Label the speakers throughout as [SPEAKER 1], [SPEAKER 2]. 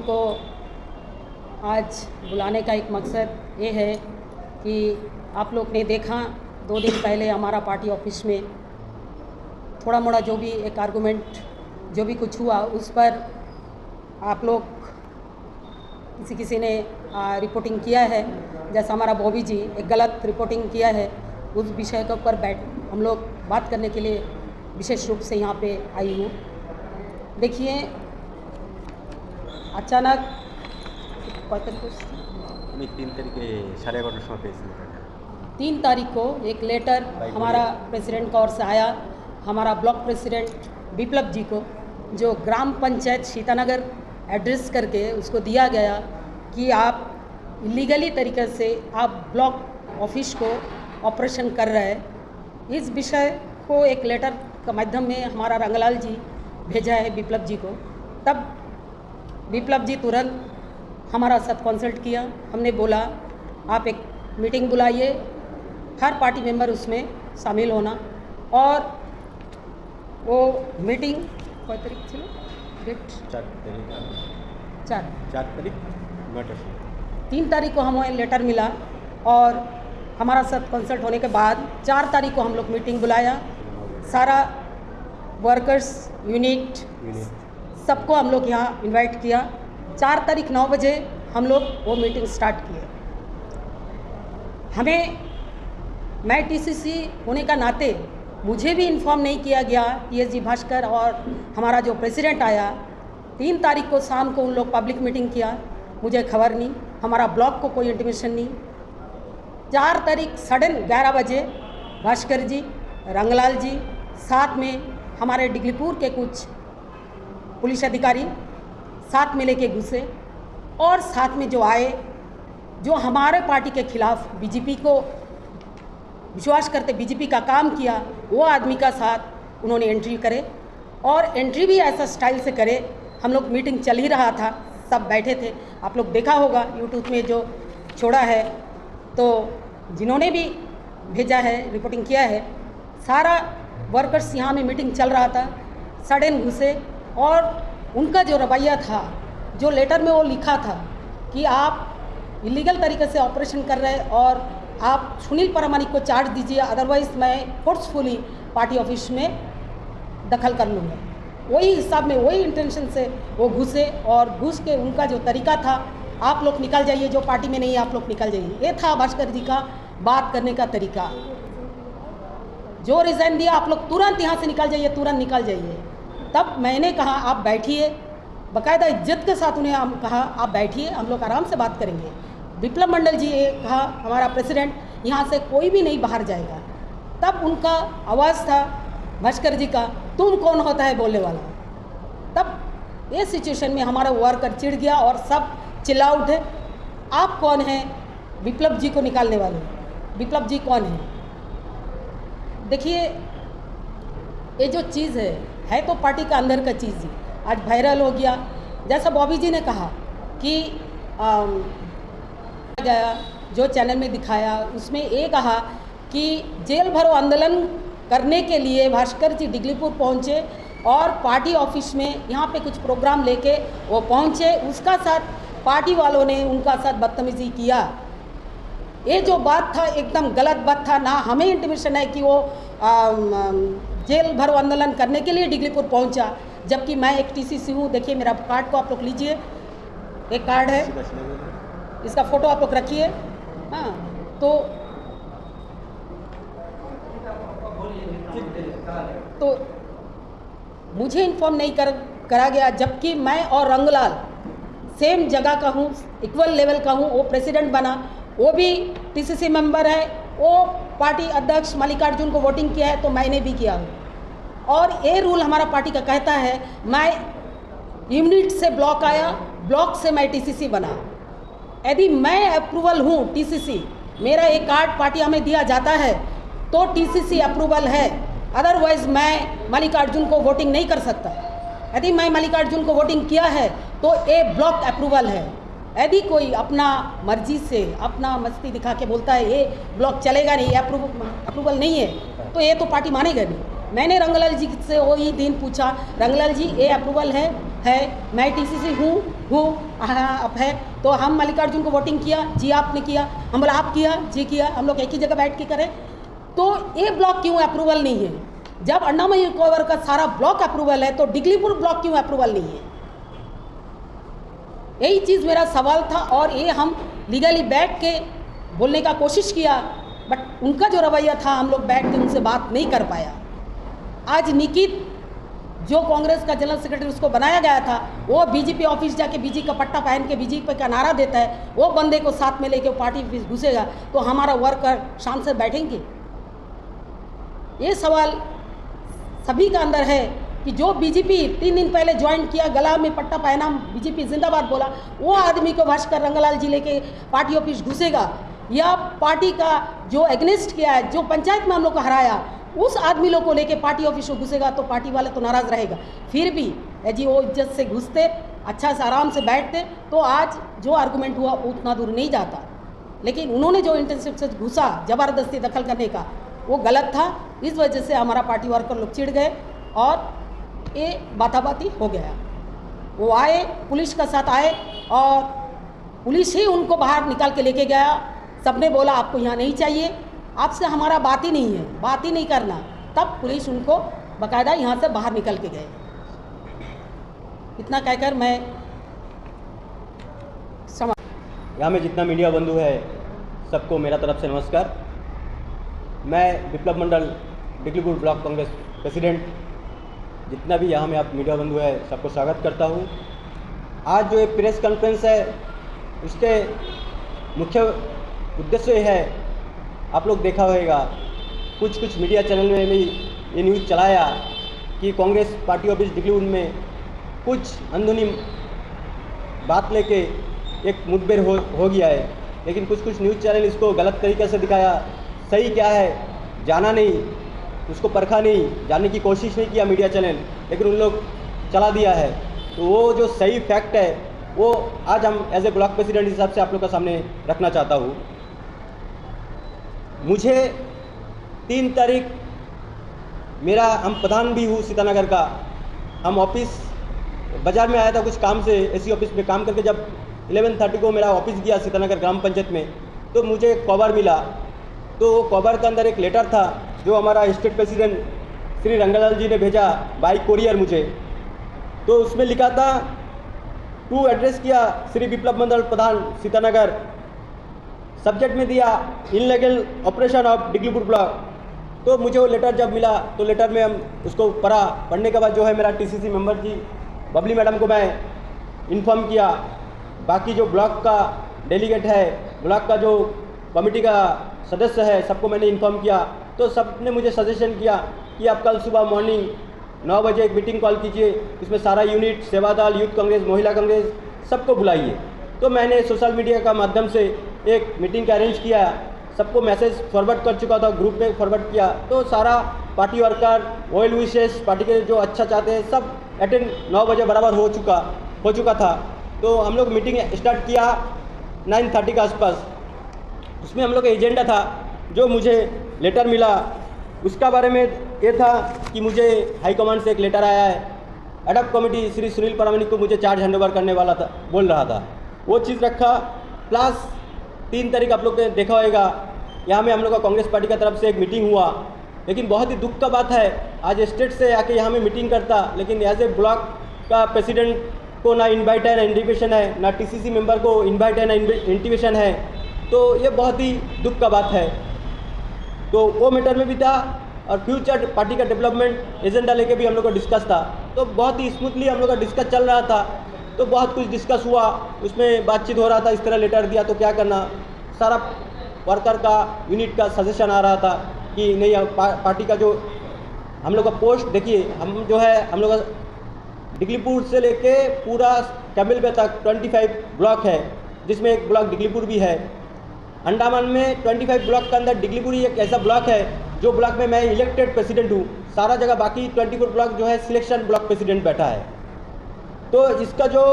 [SPEAKER 1] को आज बुलाने का एक मकसद ये है कि आप लोग ने देखा 2 दिन पहले हमारा पार्टी ऑफिस में थोड़ा मोड़ा जो भी एक आर्गूमेंट जो भी कुछ हुआ उस पर आप लोग किसी ने रिपोर्टिंग किया है। जैसा हमारा बॉबी जी एक गलत रिपोर्टिंग किया है, उस विषय के ऊपर हम लोग बात करने के लिए विशेष रूप से यहाँ पे आई हूँ। देखिए, अचानक 3 तारीख को एक लेटर हमारा प्रेसिडेंट की ओर से आया, हमारा ब्लॉक प्रेसिडेंट विप्लव जी को, जो ग्राम पंचायत सीतानगर एड्रेस करके उसको दिया गया कि आप इलीगली तरीके से आप ब्लॉक ऑफिस को ऑपरेशन कर रहे हैं। इस विषय को एक लेटर के माध्यम में हमारा रंगलाल जी भेजा है विप्लव जी को। तब विप्लव जी तुरंत हमारा साथ कंसल्ट किया। हमने बोला आप एक मीटिंग बुलाइए, हर पार्टी मेंबर उसमें शामिल होना। और वो मीटिंग 3 तारीख को हमें लेटर मिला और हमारा साथ कंसल्ट होने के बाद 4 तारीख को हम लोग मीटिंग बुलाया। सारा वर्कर्स यूनिट सबको हम लोग यहाँ इनवाइट किया। 4 तारीख 9 बजे हम लोग वो मीटिंग स्टार्ट किए। मैं टीसीसी होने का नाते मुझे भी इन्फॉर्म नहीं किया गया। टीएसजी भास्कर और हमारा जो प्रेसिडेंट आया 3 तारीख को शाम को उन लोग पब्लिक मीटिंग किया, मुझे खबर नहीं, हमारा ब्लॉक को कोई इंटीमेशन नहीं। 4 तारीख सडन 11 बजे भास्कर जी, रंगलाल जी, साथ में हमारे डिगलीपुर के कुछ पुलिस अधिकारी साथ में लेके घुसे और साथ में जो आए, जो हमारे पार्टी के खिलाफ बीजेपी को विश्वास करते बीजेपी का काम किया, वो आदमी का साथ उन्होंने एंट्री करे और एंट्री भी ऐसा स्टाइल से करे। हम लोग मीटिंग चल ही रहा था, सब बैठे थे, आप लोग देखा होगा यूट्यूब में जो छोड़ा है, तो जिन्होंने भी भेजा है रिपोर्टिंग किया है, सारा वर्कर्स यहाँ में मीटिंग चल रहा था, सडन घुसे और उनका जो रवैया था, जो लेटर में वो लिखा था कि आप इलीगल तरीके से ऑपरेशन कर रहे हैं और आप सुनील प्रामाणिक को चार्ज दीजिए, अदरवाइज मैं फोर्सफुली पार्टी ऑफिस में दखल कर लूँगा। वही हिसाब में वही इंटेंशन से वो घुसे और घुस के उनका जो तरीका था, आप लोग निकल जाइए, जो पार्टी में नहीं है आप लोग निकल जाइए, ये था भास्कर जी का बात करने का तरीका। जो रिज़ाइन दिया आप लोग तुरंत यहाँ से निकल जाइए, तुरंत निकल जाइए। तब मैंने कहा आप बैठिए, बाकायदा इज्जत के साथ उन्हें हम कहा आप बैठिए, हम लोग आराम से बात करेंगे। विप्लव मंडल जी ये कहा हमारा प्रेसिडेंट, यहाँ से कोई भी नहीं बाहर जाएगा। तब उनका आवाज़ था भास्कर जी का, तुम कौन होता है बोलने वाला। तब ये सिचुएशन में हमारा वर्कर चिढ़ गया और सब चिल्ला उठे, आप कौन हैं विप्लव जी को निकालने वाले, विप्लव जी कौन है। देखिए, ये जो चीज़ है तो पार्टी का अंदर का चीज़ ही आज वायरल हो गया। जैसा बॉबी जी ने कहा कि गया जो चैनल में दिखाया, उसमें ये कहा कि जेल भरो आंदोलन करने के लिए भास्कर जी डिगलीपुर पहुँचे और पार्टी ऑफिस में यहाँ पे कुछ प्रोग्राम लेके वो पहुँचे, उसका साथ पार्टी वालों ने उनका साथ बदतमीजी किया। ये जो बात था एकदम गलत बात था। ना हमें इंटीमेशन है कि वो जेल भरो आंदोलन करने के लिए डिगलीपुर पहुँचा, जबकि मैं एक टीसीसी हूँ। देखिए मेरा कार्ड को आप लोग लीजिए, एक कार्ड है, इसका फ़ोटो आप लोग रखिए। हाँ, तो मुझे इन्फॉर्म नहीं करा गया, जबकि मैं और रंगलाल सेम जगह का हूँ, इक्वल लेवल का हूँ। वो प्रेसिडेंट बना, वो भी टीसीसी मेंबर है, वो पार्टी अध्यक्ष मल्लिकार्जुन को वोटिंग किया है, तो मैंने भी किया हूँ। और ये रूल हमारा पार्टी का कहता है, मैं यूनिट से ब्लॉक आया, ब्लॉक से मैं टीसीसी बना। यदि मैं अप्रूवल हूँ टीसीसी, मेरा एक कार्ड पार्टी हमें दिया जाता है तो टीसीसी अप्रूवल है, अदरवाइज मैं मल्लिकार्जुन को वोटिंग नहीं कर सकता। यदि मैं मल्लिकार्जुन को वोटिंग किया है तो ये ब्लॉक अप्रूवल है। यदि कोई अपना मर्जी से अपना मस्ती दिखा के बोलता है ये ब्लॉक चलेगा नहीं, अप्रूवल नहीं है, तो ये तो पार्टी मानेगा नहीं। मैंने रंगलाल जी से वही दिन पूछा, रंगलाल जी ये अप्रूवल है, है, मैं टीसीसी हूँ अब है, तो हम मल्लिकार्जुन को वोटिंग किया, जी आपने किया, हम बोला आप किया, जी किया, हम लोग एक ही जगह बैठ के करें, तो ए ब्लॉक क्यों अप्रूवल नहीं है? जब अन्नामयी कॉरिडोर का सारा ब्लॉक अप्रूवल है तो डिगलीपुर ब्लॉक क्यों अप्रूवल नहीं है? यही चीज़ मेरा सवाल था, और ये हम लीगली बैठ के बोलने का कोशिश किया, बट उनका जो रवैया था हम लोग बैठ के उनसे बात नहीं कर पाया। आज निकित जो कांग्रेस का जनरल सेक्रेटरी उसको बनाया गया था, वो बीजेपी ऑफिस जाके बीजेपी का पट्टा पहन के बीजेपी का नारा देता है, वो बंदे को साथ में लेके पार्टी ऑफिस घुसेगा तो हमारा वर्कर शान से बैठेंगे? ये सवाल सभी का अंदर है कि जो बीजेपी 3 दिन पहले ज्वाइन किया, गला में पट्टा पहना, बीजेपी जिंदाबाद बोला, वो आदमी को भास्कर रंगलाल जी लेके पार्टी ऑफिस घुसेगा, या पार्टी का जो एग्नेस्ट किया है, जो पंचायत में हम लोग को हराया, उस आदमी लोग को लेके पार्टी ऑफिस को घुसेगा तो पार्टी वाले तो नाराज़ रहेगा। फिर भी जी वो इज्जत से घुसते, अच्छा से आराम से बैठते, तो आज जो आर्गूमेंट हुआ उतना दूर नहीं जाता। लेकिन उन्होंने जो इंटेंसिव से घुसा ज़बरदस्ती दखल करने का, वो गलत था। इस वजह से हमारा पार्टी वर्कर लोग चिढ़ गए और ये बाताबाती हो गया। वो आए, पुलिस का साथ आए, और पुलिस ही उनको बाहर निकाल के लेके गया। सबने बोला आपको यहाँ नहीं चाहिए, आपसे हमारा बात ही नहीं है, बात ही नहीं करना। तब पुलिस उनको बाकायदा यहाँ से बाहर निकल के गए। इतना कहकर मैं
[SPEAKER 2] यहाँ में जितना मीडिया बंधु है सबको मेरा तरफ से नमस्कार। मैं विप्लव मंडल डिगलीपुर ब्लॉक कांग्रेस प्रेसिडेंट, जितना भी यहाँ में आप मीडिया बंधु है सबको स्वागत करता हूँ। आज जो एक प्रेस कॉन्फ्रेंस है उसके मुख्य उद्देश्य है, आप लोग देखा होगा कुछ मीडिया चैनल में भी ये न्यूज़ चलाया कि कांग्रेस पार्टी ऑफिस डिगलीपुर में कुछ अंदरूनी बात लेके एक मुठभेड़ हो गया है, लेकिन कुछ न्यूज़ चैनल इसको गलत तरीके से दिखाया। सही क्या है जाना नहीं, उसको परखा नहीं, जानने की कोशिश नहीं किया मीडिया चैनल, लेकिन उन लोग चला दिया है। तो वो जो सही फैक्ट है वो आज हम एज ए ब्लॉक प्रेसिडेंट हिसाब से आप लोग का सामने रखना चाहता हूँ। मुझे 3 तारीख हम प्रधान भी हूँ सीतानगर का, हम ऑफिस बाज़ार में आया था कुछ काम से, एसी ऑफिस में काम करके जब 11:30 को मेरा ऑफिस गया सीतानगर ग्राम पंचायत में, तो मुझे एक कवर मिला। तो वो कवर के अंदर एक लेटर था जो हमारा स्टेट प्रेसिडेंट श्री रंगलाल जी ने भेजा बाई कोरियर मुझे। तो उसमें लिखा था टू एड्रेस किया श्री विप्लव मंडल प्रधान सीतानगर, सब्जेक्ट में दिया illegal operation of Diglipur block. तो मुझे वो लेटर जब मिला तो लेटर में हम उसको पढ़ने के बाद जो है मेरा टीसीसी मेंबर जी बबली मैडम को मैं इन्फॉर्म किया, बाकी जो ब्लॉक का डेलीगेट है, ब्लॉक का जो कमेटी का सदस्य है, सबको मैंने इन्फॉर्म किया। तो सब ने मुझे सजेशन किया कि आप कल सुबह मॉर्निंग 9 बजे एक मीटिंग कॉल कीजिए, इसमें सारा यूनिट, सेवादल, यूथ कांग्रेस, महिला कांग्रेस सबको बुलाइए। तो मैंने सोशल मीडिया का माध्यम से एक मीटिंग का अरेंज किया, सबको मैसेज फॉरवर्ड कर चुका था, ग्रुप में फॉरवर्ड किया। तो सारा party worker, well wishes, party के जो अच्छा चाहते हैं सब अटेंड 9 बजे बराबर हो चुका था। तो हम लोग मीटिंग स्टार्ट किया 9:30 के आसपास। उसमें हम लोग का एजेंडा था, जो मुझे लेटर मिला उसका बारे में ये था कि मुझे हाई कमांड से एक लेटर आया है, एडॉप कमेटी श्री सुनील प्रामाणिक को मुझे चार्ज हैंडओवर करने वाला था, बोल रहा था, वो चीज़ रखा। प्लस 3 तारीख आप लोग ने देखा होगा, यहाँ में हम लोग का कांग्रेस पार्टी का तरफ से एक मीटिंग हुआ। लेकिन बहुत ही दुख का बात है, आज स्टेट से आके यहाँ में मीटिंग करता, लेकिन एज ए ब्लॉक का प्रेसिडेंट को ना इनवाइट है, ना इन्विटेशन है, ना टीसीसी मेंबर को इनवाइट है, ना इंटिमेशन है। तो ये बहुत ही दुख का बात है। तो वो मैटर में भी था, और फ्यूचर पार्टी का डेवलपमेंट एजेंडा लेके भी हम लोग का डिस्कस था। तो बहुत ही स्मूथली हम लोग का डिस्कस चल रहा था। तो बहुत कुछ डिस्कस हुआ, उसमें बातचीत हो रहा था, इस तरह लेटर दिया तो क्या करना, सारा वर्कर का यूनिट का सजेशन आ रहा था कि नहीं पार्टी का जो हम लोग का पोस्ट देखिए, हम जो है हम लोग का डिगलीपुर से लेके पूरा कैमलबे तक 25 ब्लॉक है, जिसमें एक ब्लॉक डिगलीपुर भी है। अंडमान में 25 ब्लॉक के अंदर डिगलीपुर ही एक ऐसा ब्लॉक है जो ब्लॉक में मैं इलेक्टेड प्रेसिडेंट हूँ। सारा जगह बाकी 24 ब्लॉक जो है सिलेक्शन ब्लॉक प्रेसिडेंट बैठा है। तो इसका जो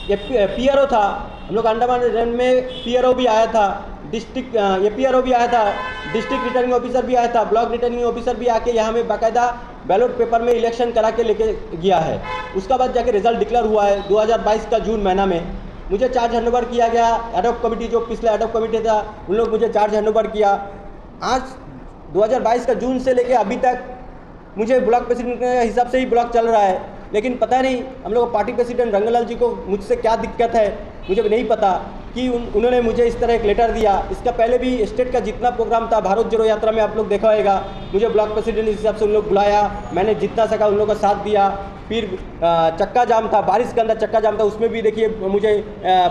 [SPEAKER 2] पीआरओ था, हम लोग अंडमान में पीआरओ भी आया था, डिस्ट्रिक्ट पीआरओ भी आया था डिस्ट्रिक्ट रिटर्निंग ऑफिसर भी आया था, ब्लॉक रिटर्निंग ऑफिसर भी आके यहाँ में बाकायदा बैलेट पेपर में इलेक्शन करा के लेके गया है। उसका बाद जाके रिजल्ट डिक्लेयर हुआ है 2022 का जून महीना में। मुझे चार्ज हैंडओवर किया गया, एडॉक कमेटी जो पिछला एडॉक कमेटी था उन लोग मुझे चार्ज हैंडओवर किया। आज 2022 का जून से लेके अभी तक मुझे ब्लॉक प्रेसिडेंट के हिसाब से ही ब्लॉक चल रहा है, लेकिन पता नहीं हम लोग पार्टी प्रेसिडेंट रंगलाल जी को मुझसे क्या दिक्कत है, मुझे नहीं पता कि उन्होंने मुझे इस तरह एक लेटर दिया। इसका पहले भी स्टेट का जितना प्रोग्राम था भारत जोड़ो यात्रा में आप लोग देखा होगा, मुझे ब्लॉक प्रेसिडेंट इस हिसाब से उन लोग बुलाया, मैंने जितना सका उन लोगों का साथ दिया। फिर चक्का जाम था, बारिश के अंदर चक्का जाम था, उसमें भी देखिए मुझे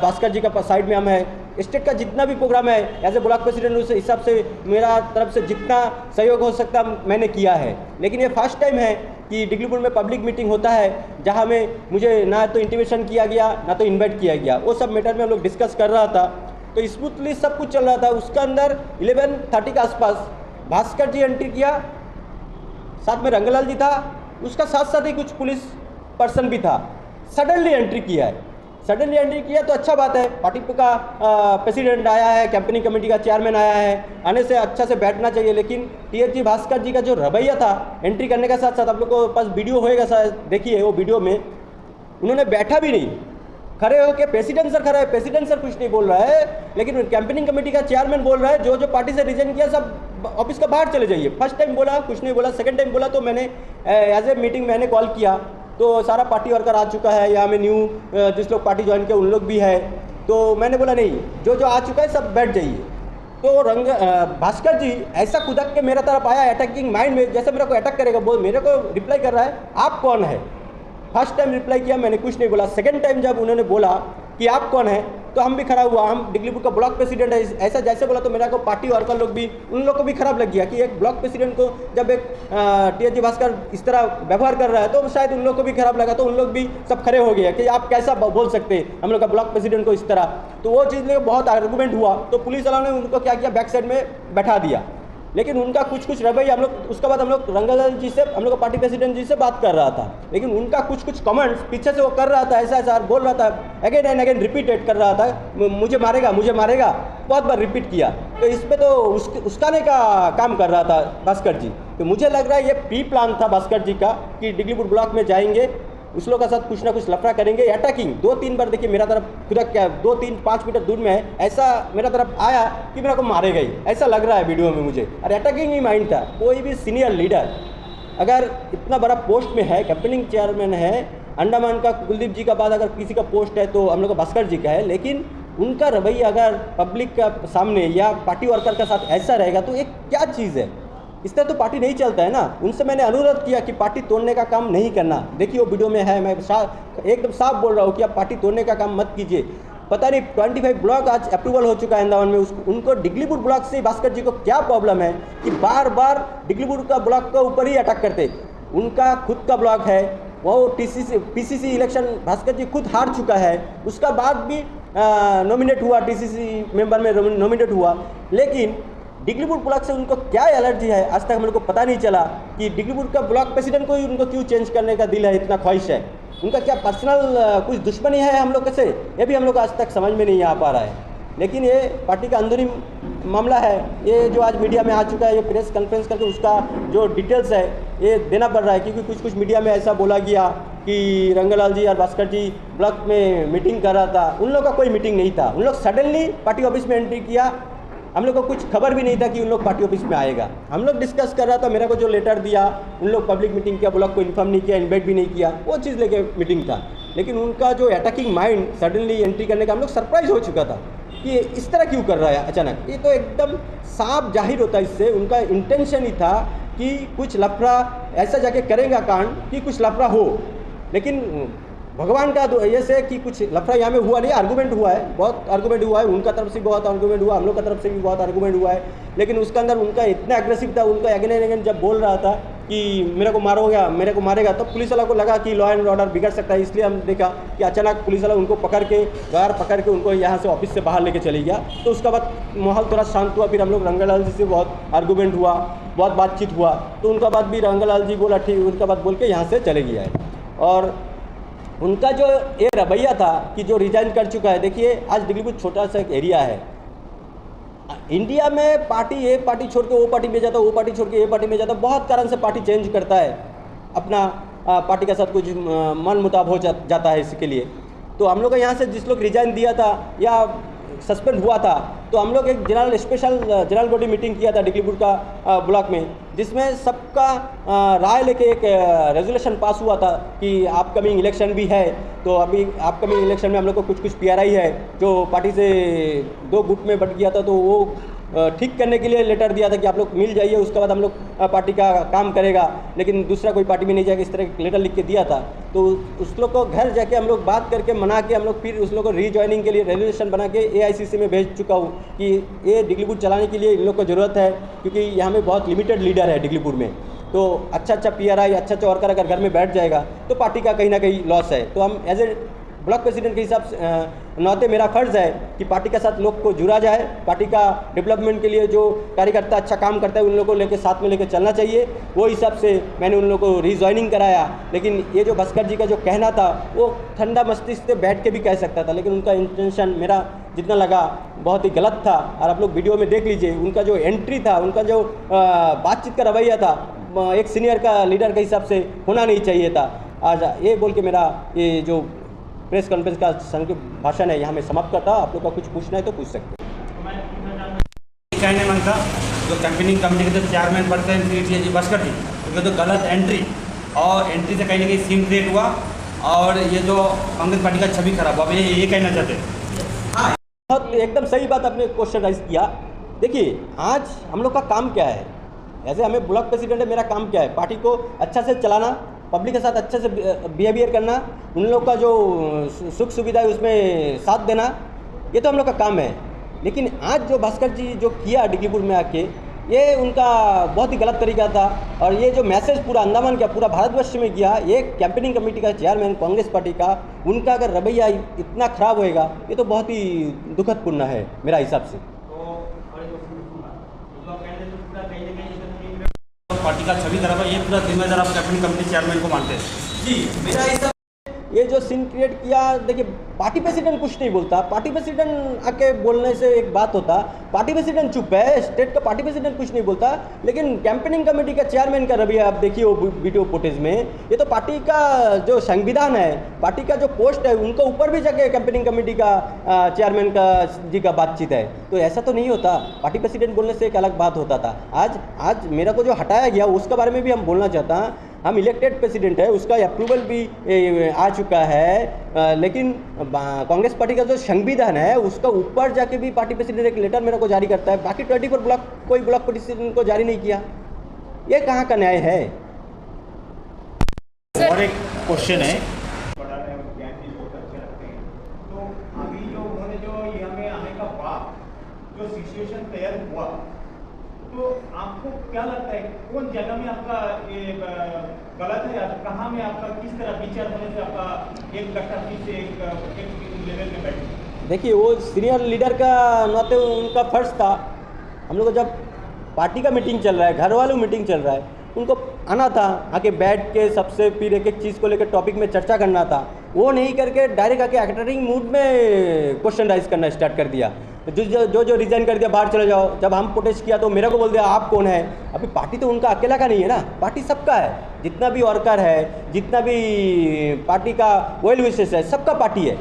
[SPEAKER 2] भास्कर जी का साइड में हम है। स्टेट का जितना भी प्रोग्राम है एज ए ब्लॉक प्रेसिडेंट उस हिसाब से मेरा तरफ से जितना सहयोग हो सकता मैंने किया है। लेकिन ये फर्स्ट टाइम है कि डिगलीपुर में पब्लिक मीटिंग होता है जहां में मुझे ना तो इंटीमेशन किया गया ना तो इनवाइट किया गया। वो सब मैटर में हम लोग डिस्कस कर रहा था, तो स्मूथली सब कुछ चल रहा था। उसका अंदर 11:30 के आसपास भास्कर जी एंट्री किया, साथ में रंगलाल जी था, उसका साथ साथ ही कुछ पुलिस पर्सन भी था। सडनली एंट्री किया है, सडनली एंट्री किया तो अच्छा बात है, पार्टी का प्रेसिडेंट आया है, कैंपेनिंग कमेटी का चेयरमैन आया है, आने से अच्छा से बैठना चाहिए। लेकिन टीएच भास्कर जी का जो रवैया था एंट्री करने के साथ साथ, आप लोग को पास वीडियो होएगा शायद, देखिए वो वीडियो में उन्होंने बैठा भी नहीं, खड़े होकर प्रेसिडेंट सर खड़ा है, प्रेसिडेंट सर कुछ नहीं बोल रहा है, लेकिन कैंपेनिंग कमेटी का चेयरमैन बोल रहा है जो पार्टी से रिजाइन किया सब ऑफिस का बाहर चले जाइए। फर्स्ट टाइम बोला कुछ नहीं बोला, सेकंड टाइम बोला तो मैंने एज ए मीटिंग मैंने कॉल किया, तो सारा पार्टी वर्कर आ चुका है, यहाँ में न्यू जिस लोग पार्टी ज्वाइन किया उन लोग भी है, तो मैंने बोला नहीं जो आ चुका है सब बैठ जाइए। तो भास्कर जी ऐसा खुदक के मेरा तरफ आया अटैकिंग माइंड में, जैसे मेरे को अटैक करेगा, वो मेरे को रिप्लाई कर रहा है आप कौन है। फर्स्ट टाइम रिप्लाई किया, मैंने कुछ नहीं बोला। सेकंड टाइम जब उन्होंने बोला कि आप कौन है, तो हम भी खड़ा हुआ, हम डिगलीपुर का ब्लॉक प्रेसिडेंट है, ऐसा जैसे बोला तो मेरा को पार्टी वर्कर लोग भी, उन लोग को भी खराब लग गया कि एक ब्लॉक प्रेसिडेंट को जब एक टीएच भास्कर इस तरह व्यवहार कर रहा है तो शायद उन लोग को भी खराब लगा, तो उन लोग भी सब खड़े हो गए कि आप कैसा बोल सकते हैं हम लोग का ब्लॉक प्रेसिडेंट को इस तरह। तो वो चीज़ में बहुत आर्गूमेंट हुआ, तो पुलिस वालों ने उनको क्या किया, बैक साइड में बैठा दिया। लेकिन उनका कुछ रवैया हम लोग, उसके बाद हम लोग रंगलाल जी से, हम लोग का पार्टी प्रेसिडेंट जी से बात कर रहा था, लेकिन उनका कुछ कमेंट्स पीछे से वो कर रहा था, ऐसा बोल रहा था, अगेन एंड अगेन रिपीटेड कर रहा था, मुझे मारेगा बहुत बार रिपीट किया। तो इस पर तो उसकाने का काम कर रहा था भास्कर जी। तो मुझे लग रहा है ये प्री प्लान था भास्कर जी का कि डिगलीपुर ब्लॉक में जाएंगे, उस लोग के साथ कुछ ना कुछ लफड़ा करेंगे, अटैकिंग 2-3 बार देखिए मेरा तरफ खुदा क्या 2-3-5 मीटर दूर में है, ऐसा मेरा तरफ आया कि मेरा को मारेगा ही, ऐसा लग रहा है वीडियो में मुझे। और अटैकिंग ही माइंड था। कोई भी सीनियर लीडर अगर इतना बड़ा पोस्ट में है, कैंपेनिंग चेयरमैन है, अंडमान का कुलदीप जी का बाद अगर किसी का पोस्ट है तो हम लोग का भास्कर जी का है, लेकिन उनका रवैया अगर पब्लिक का सामने या पार्टी वर्कर के साथ ऐसा रहेगा तो एक क्या चीज़ है, इस तरह तो पार्टी नहीं चलता है ना। उनसे मैंने अनुरोध किया कि पार्टी तोड़ने का काम नहीं करना, देखिए वो वीडियो में है, मैं एकदम साफ बोल रहा हूँ कि आप पार्टी तोड़ने का काम मत कीजिए। पता नहीं 25 ब्लॉक आज अप्रूवल हो चुका है अंडमान में, उनको डिगलीपुर ब्लॉक से भास्कर जी को क्या प्रॉब्लम है कि बार बार डिगलीपुर का ब्लॉक के ऊपर ही अटैक करते। उनका खुद का ब्लॉक है, वो पीसीसी इलेक्शन भास्कर जी खुद हार चुका है, उसका बाद भी नॉमिनेट हुआ, टीसीसी मेंबर में नॉमिनेट हुआ, लेकिन डिगलीपुर ब्लॉक से उनको क्या एलर्जी है आज तक हम लोग को पता नहीं चला कि डिगलीपुर का ब्लॉक प्रेसिडेंट को ही उनको क्यों चेंज करने का दिल है, इतना ख्वाहिश है, उनका क्या पर्सनल कुछ दुश्मनी है हम लोग से, ये भी हम लोग आज तक समझ में नहीं आ पा रहा है। लेकिन ये पार्टी का अंदरूनी मामला है, ये जो आज मीडिया में आ चुका है, ये प्रेस कॉन्फ्रेंस करके उसका जो डिटेल्स है ये देना पड़ रहा है, क्योंकि कुछ मीडिया में ऐसा बोला गया कि रंगलाल जी और भास्कर जी ब्लॉक में मीटिंग कर रहा था। उन लोग का कोई मीटिंग नहीं था, उन लोग सडनली पार्टी ऑफिस में एंट्री किया, हम लोग को कुछ खबर भी नहीं था कि उन लोग पार्टी ऑफिस में आएगा। हम लोग डिस्कस कर रहा था, मेरे को जो लेटर दिया उन लोग पब्लिक मीटिंग किया, ब्लॉक को इन्फॉर्म नहीं किया, इन्वाइट भी नहीं किया, वो चीज़ लेके मीटिंग था। लेकिन उनका जो अटैकिंग माइंड सडनली एंट्री करने का हम लोग सरप्राइज हो चुका था कि इस तरह क्यों कर रहा है अचानक, ये तो एकदम साफ जाहिर होता है इससे। उनका इंटेंशन ही था कि कुछ लफड़ा ऐसा जाके करेगा कांड कि कुछ लफड़ा हो, लेकिन भगवान का ये से कि कुछ लफड़ा यहाँ में हुआ नहीं, आर्गूमेंट हुआ है, बहुत आर्गूमेंट हुआ है, उनका तरफ से बहुत आर्गूमेंट हुआ, हम लोग का तरफ से भी बहुत आर्गूमेंट हुआ है, लेकिन उसके अंदर उनका इतना एग्रेसिव था, उनका अगेन एंड अगेन जब बोल रहा था कि मेरे को मारेगा, तो पुलिस वाला को लगा कि लॉ एंड ऑर्डर बिगड़ सकता है, इसलिए हम देखा कि अचानक पुलिस वाला उनको पकड़ के उनको यहाँ से ऑफिस से बाहर लेके चले गया। तो उसके बाद माहौल थोड़ा शांत हुआ, फिर हम लोग रंगलाल जी से बहुत आर्गूमेंट हुआ, बहुत बातचीत हुआ, तो उनका बाद भी रंगलाल जी बोला ठीक, उनका बात बोल के यहाँ से चले गया है। और उनका जो ये रवैया था कि जो रिजाइन कर चुका है, देखिए आज डिगलीपुर छोटा सा एक एरिया है, इंडिया में पार्टी ए पार्टी छोड़ के वो पार्टी में जाता है, वो पार्टी छोड़ के ए पार्टी में जाता है, बहुत कारण से पार्टी चेंज करता है, अपना पार्टी के साथ कुछ मन मुताब हो जाता है इसके लिए। तो हम लोग का यहाँ से जिस लोग रिजाइन दिया था या सस्पेंड हुआ था, तो हम लोग एक जनरल बॉडी मीटिंग किया था डिगलीपुर का ब्लॉक में, जिसमें सबका राय लेके एक रेजोल्यूशन पास हुआ था कि अपकमिंग इलेक्शन भी है। तो अभी अपकमिंग इलेक्शन में हम लोग को कुछ PRI है जो पार्टी से 2 गुट में बट गया था, तो वो ठीक करने के लिए लेटर दिया था कि आप लोग मिल जाइए, उसके बाद हम लोग पार्टी का काम करेगा, लेकिन दूसरा कोई पार्टी में नहीं जाएगा, इस तरह लेटर लिख के दिया था। तो उस लोग को घर जाके हम लोग बात करके मना के हम लोग फिर उस लोग को रीजॉइनिंग के लिए रेजोल्यूशन बना के AICC में भेज चुका हूँ कि ये डिगलीपुर चलाने के लिए इन लोग को ज़रूरत है, क्योंकि यहाँ में बहुत लिमिटेड लीडर है डिगलीपुर में। तो अच्छा PRI अच्छा वर्कर अगर घर में बैठ जाएगा तो पार्टी का कहीं ना कहीं लॉस है। तो हम एज ए ब्लॉक प्रेसिडेंट के हिसाब से नाते मेरा फ़र्ज़ है कि पार्टी के साथ लोग को जुड़ा जाए, पार्टी का डेवलपमेंट के लिए जो कार्यकर्ता अच्छा काम करता है उन लोगों को लेकर साथ में लेकर चलना चाहिए। वो हिसाब से मैंने उन लोगों को रीजॉइनिंग कराया। लेकिन ये जो भास्कर जी का जो कहना था वो ठंडा मस्तिष्क से बैठ के भी कह सकता था, लेकिन उनका इंटेंशन मेरा जितना लगा बहुत ही गलत था। और आप लोग वीडियो में देख लीजिए, उनका जो एंट्री था, उनका जो बातचीत का रवैया था, एक सीनियर का लीडर के हिसाब से होना नहीं चाहिए था। आज ये बोल के मेरा ये जो प्रेस कॉन्फ्रेंस का संक्षिप्त भाषण है यहाँ मैं समाप्त करता हूँ। आप लोग का कुछ पूछना है तो पूछ सकते हैं।
[SPEAKER 3] कहने मन था जो कैंपेनिंग कमेटी के जो चेयरमैन बनते हैं TSG भास्कर जी, उनका तो गलत एंट्री और एंट्री से कहीं ना कहीं सीन क्रिएट हुआ और ये जो कांग्रेस पार्टी का छवि खराब हुआ, ये कहना चाहते हैं।
[SPEAKER 2] हाँ, बहुत एकदम सही बात आपने क्वेश्चन राइज किया। देखिए आज हम लोग का काम क्या है, ऐसे हमें ब्लॉक प्रेसिडेंट है, मेरा काम क्या है, पार्टी को अच्छा से चलाना, पब्लिक के साथ अच्छे से बिहेवियर करना, उन लोग का जो सुख सुविधा है उसमें साथ देना, ये तो हम लोग का काम है। लेकिन आज जो भास्कर जी जो किया डिगलीपुर में आके, ये उनका बहुत ही गलत तरीका था। और ये जो मैसेज पूरा अंडमान किया, पूरा भारतवर्ष में किया, ये कैंपेनिंग कमेटी का चेयरमैन कांग्रेस पार्टी का, उनका अगर रवैया इतना खराब होएगा ये तो बहुत ही दुखदपूर्ण है मेरा हिसाब से।
[SPEAKER 3] पार्टी का छवि खराब है, ये पूरा जिम्मेदार आप कैंपेनिंग कमेटी चेयरमैन को मानते हैं?
[SPEAKER 2] जी, मेरा हिसाब ये जो सीन क्रिएट किया, देखिए पार्टी प्रेसिडेंट कुछ नहीं बोलता, पार्टी प्रेसिडेंट आके बोलने से एक बात होता, पार्टी प्रेसिडेंट चुप है, स्टेट का पार्टी प्रेसिडेंट कुछ नहीं बोलता। लेकिन कैंपेनिंग कमेटी का चेयरमैन का रवैया आप देखिए वो वीडियो फुटेज में, ये तो पार्टी का जो संविधान है, पार्टी का जो पोस्ट है, उनका ऊपर भी जाके कैंपेनिंग कमेटी का चेयरमैन का जी का बातचीत है। तो ऐसा तो नहीं होता, पार्टी प्रेसिडेंट बोलने से एक अलग बात होता था। आज मेरा को जो हटाया गया उसके बारे में भी हम बोलना चाहता हैं। हम इलेक्टेड प्रेसिडेंट है, उसका अप्रूवल भी आ चुका है, लेकिन कांग्रेस पार्टी का जो संविधान है उसका ऊपर जाके भी पार्टी प्रेसिडेंट एक लेटर मेरे को जारी करता है, बाकी 24 ब्लॉक कोई ब्लॉक प्रेसिडेंट को जारी नहीं किया। ये कहाँ का न्याय है?
[SPEAKER 3] और एक क्वेश्चन है,
[SPEAKER 4] तो अभी जो उन्होंने जो यहाँ में आने का बाद जो सिचुएशन तैयार हुआ, तो आपको क्या लगता है कौन जगह में आपका ये गलत है, कहाँ में आपका किस तरह विचार होने से आपका एक कट्टा से एक लेवल में बैठे?
[SPEAKER 2] देखिए वो सीनियर लीडर का नाते उनका फर्ज था। हम लोग को जब पार्टी का मीटिंग चल रहा है, घर वालों मीटिंग चल रहा है, उनको आना था, आके बैठ के सबसे फिर एक एक चीज़ को लेकर टॉपिक में चर्चा करना था। वो नहीं करके डायरेक्ट आके अटैकिंग मूड में क्वेश्चन राइज करना स्टार्ट कर दिया। जो रिजाइन कर दिया, बाहर चले जाओ। जब हम प्रोटेस्ट किया तो मेरे को बोल दिया आप कौन है? अभी पार्टी तो उनका अकेला का नहीं है ना, पार्टी सबका है, जितना भी वर्कर है, जितना भी पार्टी का वेल विशेष है, सबका पार्टी है।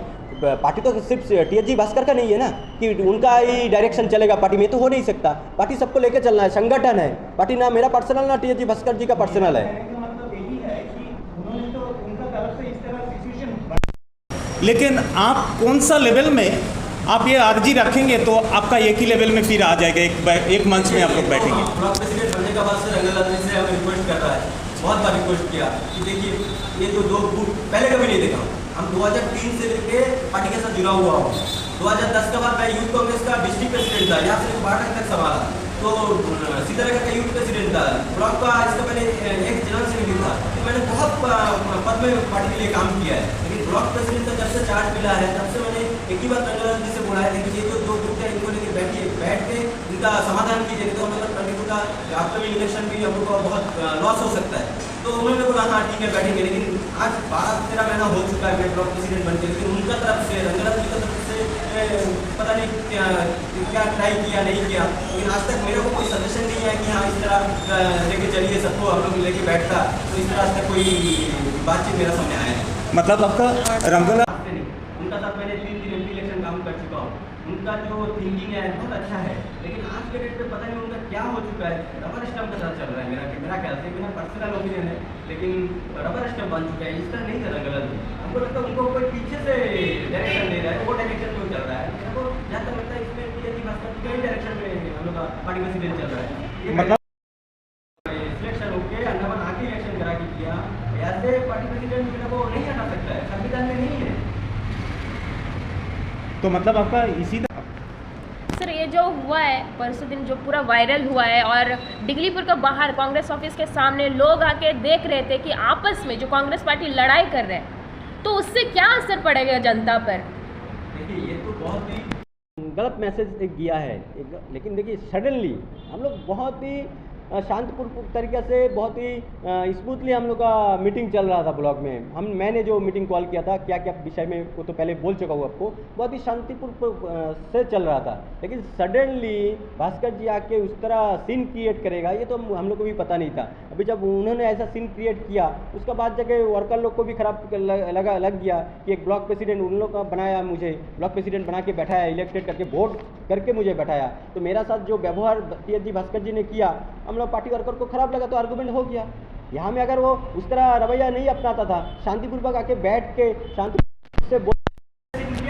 [SPEAKER 2] पार्टी तो सिर्फ TSG भास्कर का नहीं है ना कि उनका ही डायरेक्शन चलेगा पार्टी में, तो हो नहीं सकता। पार्टी सबको लेकर चलना है, संगठन है पार्टी, ना मेरा पर्सनल ना TSG भास्कर जी का पर्सनल है।
[SPEAKER 4] मतलब यही है कि उन्होंने तो उनका तरफ से इस तरह सिचुएशन।
[SPEAKER 3] लेकिन आप कौन सा लेवल में आप ये अर्जी रखेंगे तो आपका एक ही लेवल में फिर आ जाएगा, एक मंच में आप लोग बैठेंगे?
[SPEAKER 2] ब्लॉक प्रेसिडेंट बनने के बाद से रंगलाल जी से हमें रिक्वेस्ट कर रहा है, बहुत बार रिक्वेस्ट किया कि देखिए ये जो 2 गुट पहले कभी नहीं देखा। हम 2003 से लेके पार्टी के साथ जुड़ा हुआ हूँ। 2010 के बाद मैं यूथ कांग्रेस का डिस्ट्रिक्ट प्रेसिडेंट था, यहाँ से 12 तक संभाला, तो सीतानगर का यूथ प्रेसिडेंट था, ब्लॉक का इसका पहले एक जनरल सेक्रेटरी था। तो मैंने बहुत पद में पार्टी के लिए काम किया है। लेकिन ब्लॉक प्रेसिडेंट का जब से चार्ज मिला है तब से मैंने एक ही बात रंगलाल जी से बोला है कि ये जो 2 गुट है इनको लेकर बैठ के इनका समाधान कीजिए, तो हम अगर 24 का अपकमिंग इलेक्शन भी हम लोग को बहुत लॉस हो सकता है। तो उन्होंने बोला हाँ ठीक है बैठेंगे, लेकिन आज 12-13 महीना हो चुका है मैं ब्लॉक प्रेसिडेंट बन के, लेकिन उनका तरफ से रंगलाल जी की तरफ से पता नहीं क्या ट्राई किया नहीं किया, लेकिन आज तक मेरे को कोई सजेशन नहीं है कि हाँ इस तरह लेके चलिए सबको हम लोग लेके बैठता, तो इस तरह आज तक कोई बातचीत मेरा सामने आया नहीं।
[SPEAKER 3] मतलब आपका रंगलाल
[SPEAKER 2] उनका साथ मैंने 3 MP इलेक्शन काम कर चुका हूँ, उनका जो थिंकिंग है बहुत अच्छा है, लेकिन आज के डेट पे पता नहीं उनका क्या हो चुका है, रबर स्टम्प के साथ चल रहा है मेरा ख्याल से, मेरा पर्सनल ओपिनियन है, लेकिन रबर स्टम्प बन चुका है। इस तरह नहीं था रंगलाल जी, हमको लगता है उनको कोई पीछे से डायरेक्शन दे रहा है, वो डायरेक्शन में चल रहा है। मेरे को जहाँ तक लगता है इसमें टीएसजी भास्कर कई डायरेक्शन में हम लोग का पार्टी प्रेसिडेंट चल रहा है।
[SPEAKER 3] मतलब
[SPEAKER 2] सिलेक्शन होके अंडमान आके इलेक्शन करा के किया, ऐसे पार्टी प्रेसिडेंट मेरे को नहीं हटा सकता है, संविधान में नहीं है।
[SPEAKER 3] तो मतलब आपका इसी
[SPEAKER 5] सर ये जो हुआ है परसों दिन जो पूरा वायरल हुआ है और डिगलीपुर का बाहर कांग्रेस ऑफिस के सामने लोग आके देख रहे थे कि आपस में जो कांग्रेस पार्टी लड़ाई कर रहे हैं, तो उससे क्या असर पड़ेगा जनता पर?
[SPEAKER 2] देखिए ये तो बहुत ही गलत मैसेज एक गया है लेकिन देखिए सडनली हम लोग बहुत ही शांतिपूर्ण तरीके से बहुत ही स्मूथली हम लोग का मीटिंग चल रहा था ब्लॉक में। मैंने जो मीटिंग कॉल किया था क्या क्या विषय में वो तो पहले बोल चुका हूँ आपको, बहुत ही शांतिपूर्ण से चल रहा था, लेकिन सडनली भास्कर जी आके उस तरह सीन क्रिएट करेगा ये तो हम लोग को भी पता नहीं था। अभी जब उन्होंने ऐसा सीन क्रिएट किया उसके बाद जाके वर्कर लोग को भी खराब लग गया कि एक ब्लॉक प्रेसिडेंट उन लोग का बनाया, मुझे ब्लॉक प्रेसिडेंट बना के बैठाया, इलेक्टेड करके वोट करके मुझे बैठाया, तो मेरा साथ जो व्यवहार टीएसजी भास्कर जी ने किया हम लोग पार्टी वर्कर को खराब लगा, तो आर्गूमेंट हो गया। यहाँ में अगर वो उस तरह रवैया नहीं अपनाता था, शांतिपूर्वक आके बैठ के शांति से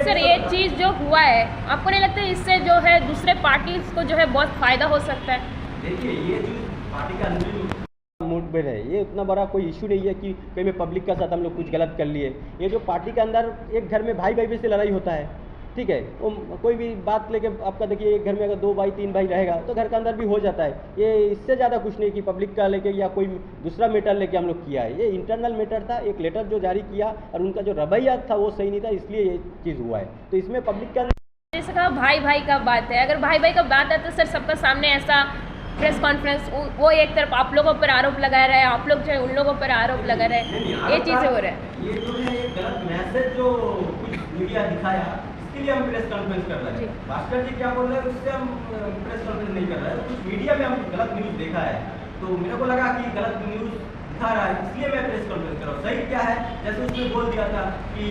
[SPEAKER 5] सर ये चीज़ जो हुआ है आपको नहीं लगता इससे जो है दूसरे पार्टी को जो है बहुत फायदा हो सकता है?
[SPEAKER 2] देखिए ये चीज पार्टी का अंदर मूड में है, ये उतना बड़ा कोई इशू नहीं है कि कहीं में पब्लिक का साथ हम लोग कुछ गलत कर लिए। ये जो पार्टी के अंदर एक घर में भाई भाई से लड़ाई होता है, ठीक है, वो कोई भी बात लेके आपका देखिए एक घर में अगर 2 भाई 3 भाई रहेगा तो घर के अंदर भी हो जाता है। ये इससे ज़्यादा कुछ नहीं कि पब्लिक का लेके या कोई दूसरा मैटर लेके हम लोग किया है, ये इंटरनल मैटर था, एक लेटर जो जारी किया और उनका जो रवैया था वो सही नहीं था, इसलिए ये चीज़ हुआ है। तो इसमें पब्लिक का
[SPEAKER 5] जैसे कहा भाई भाई का बात है, अगर भाई भाई का बात है तो सर सबका सामने ऐसा प्रेस कॉन्फ्रेंस वो एक तरफ आप लोगों पर आरोप लगा रहे हैं, आप लोग जो है उन लोगों पर आरोप लगा रहे हैं, ये चीज़ें हो रहा है।
[SPEAKER 2] ये जो है एक गलत मैसेज जो मीडिया दिखाया इसके लिए हम प्रेस कॉन्फ्रेंस कर रहे हैं। भास्कर जी क्या बोल रहे हैं उससे हम प्रेस कॉन्फ्रेंस नहीं कर रहे हैं, कुछ मीडिया में हम गलत न्यूज़ देखा है तो मेरे को लगा कि गलत न्यूज़ दिखा रहा है इसलिए मैं प्रेस कॉन्फ्रेंस कर रहा हूँ। सही क्या है जैसे उसने बोल दिया था कि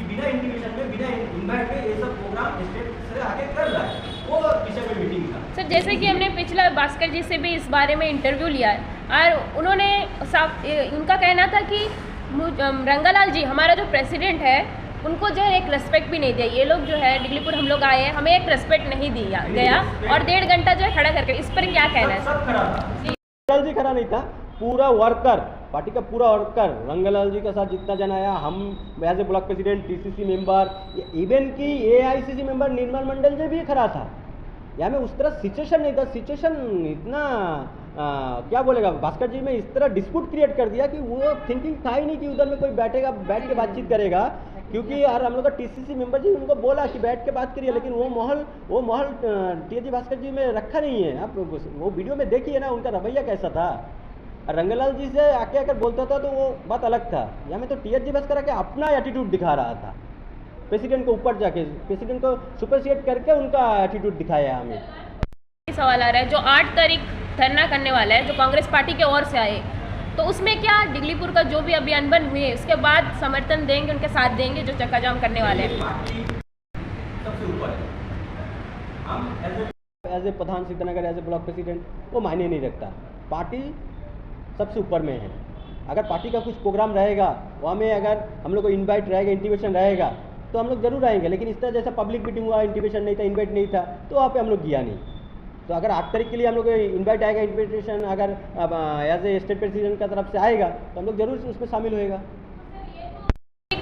[SPEAKER 2] बिना इंटीमेशन में बिना इनवाइट के ये सब प्रोग्राम स्टेट से आगे कर रहा है, वो विषय में मीटिंग था।
[SPEAKER 5] सर जैसे कि हमने पिछला भास्कर जी से भी इस बारे में इंटरव्यू लिया है और उन्होंने साफ उनका कहना था कि रंगालाल जी हमारा जो प्रेसिडेंट है उनको जो है एक रेस्पेक्ट भी नहीं दिया, ये लोग जो है डिगलीपुर हम लोग आए हैं हमें एक रेस्पेक्ट नहीं दिया गया और 1.5 घंटा जो है खड़ा करके, इस पर क्या कहना है?
[SPEAKER 2] सब खड़ा था, रंगालाल जी खड़ा नहीं था, पूरा वर्कर पार्टी का पूरा वर्कर रंगालाल जी के साथ जितना जन आया, हम as a block president, TCC member, even की एआईसीसी मेंबर निर्मल मंडल जी भी खड़ा था। यहाँ में उस तरह सिचुएशन नहीं था, सिचुएशन इतना क्या बोलेगा भास्कर जी में इस तरह डिस्प्यूट क्रिएट कर दिया कि वो थिंकिंग था ही नहीं कि उधर में कोई बैठेगा बैठ के बातचीत करेगा, क्योंकि यार हम लोग का टीसीसी मेंबर जी उनको बोला कि बैठ के बात करिए, लेकिन वो माहौल टीएसजी भास्कर जी में रखा नहीं है। आप वो वीडियो में देखिए ना उनका रवैया कैसा था, रंगालाल जी से आके आकर बोलता था तो वो बात अलग था। यहाँ में तो टीएसजी भास्कर आके अपना एटीट्यूड दिखा रहा था, प्रेसिडेंट को ऊपर जाके प्रेसिडेंट को सुपरसीड करके उनका एटीट्यूड दिखाया हमें।
[SPEAKER 5] सवाल आ रहा है जो 8 तारीख धरना करने वाला है जो कांग्रेस पार्टी के ओर से आए, तो उसमें क्या डिगलीपुर का जो भी अभियान बन हुए उसके बाद समर्थन देंगे, उनके साथ देंगे जो चक्का जाम करने वाले हैं?
[SPEAKER 2] सबसे ऊपर है, हम एज ए प्रधान Sitanagar as a block president वो मायने नहीं रखता, पार्टी सबसे ऊपर में है। अगर पार्टी का कुछ प्रोग्राम रहेगा, वहाँ में अगर हम लोग को इन्वाइट रहेगा, इंटीमेशन रहेगा, तो हम लोग जरूर आएंगे। लेकिन इस तरह जैसा पब्लिक मीटिंग हुआ, इंटीमेशन नहीं था, इन्वाइट नहीं था, तो वहाँ पे हम लोग गया नहीं। तो अगर 8 तारीख के लिए हम लोग को इन्वाइट आएगा, इन्विटेशन अगर एज ए स्टेट प्रेसिडेंट का तरफ से आएगा, तो हम लोग जरूर उसमें शामिल होएगा।